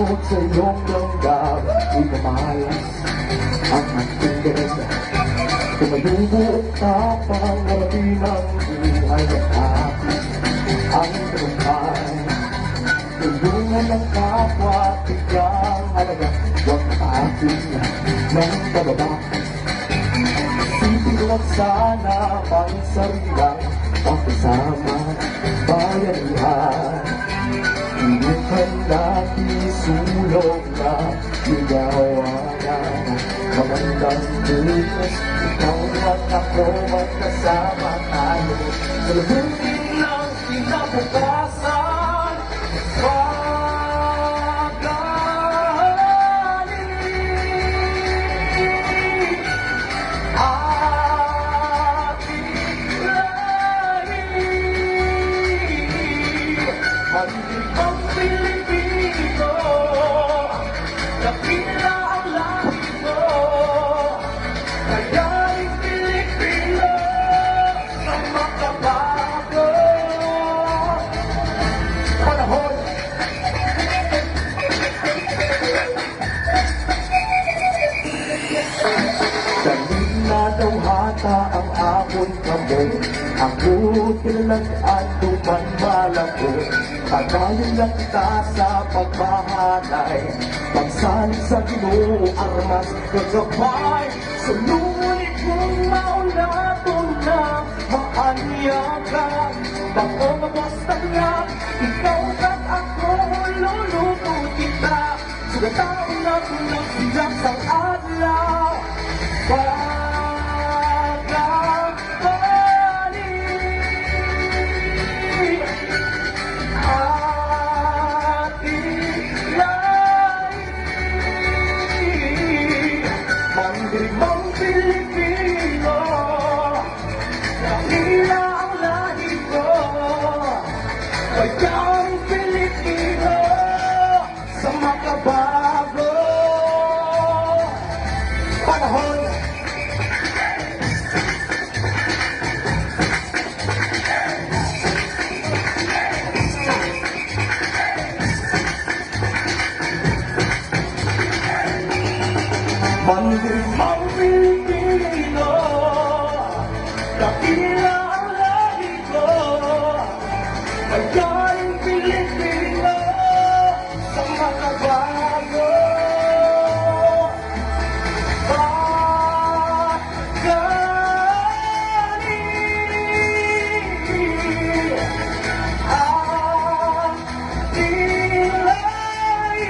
Sumunod sa iyong langgam, ikamalas ang magtindig. Tumayubuot ka pang warating ang buhay at akin ang tagumpay. Tulungan ng kapwa, tigang halaga, huwag atin ng pababa. Isipin lang sana pang sarilang pakisama bayanihan. Inukan natin sulong na ginawanan. Magandang bukas, ikaw at ako magkasama tayo. Sa labutin ng kinabukasan, pag-ahalin ating lahi. Ang Pilipino, kapila ang lahi mo. Kaya't Pilipino, na makabago. Panahon. Kanina daw hata ang ako'y kamay. Ako tinalagaan tuman malabot. Pagayon lang kita sa pagmahalay. Pagsalig sa Ginoo, armas kasabay. Sunulit mong maulaton na maanyakan. Bako mabasta lang, ikaw at ako luluto kita. Sugataon na tulang silang sa adlaw. Mang Pilipino, kapila ang lahi ko. Kayang Pilipino, sa makabago panahon. Mang Pilipino, kapila ang lahi ko. Kayang Pilipino, sa makabago pag-ahalin ating lahi.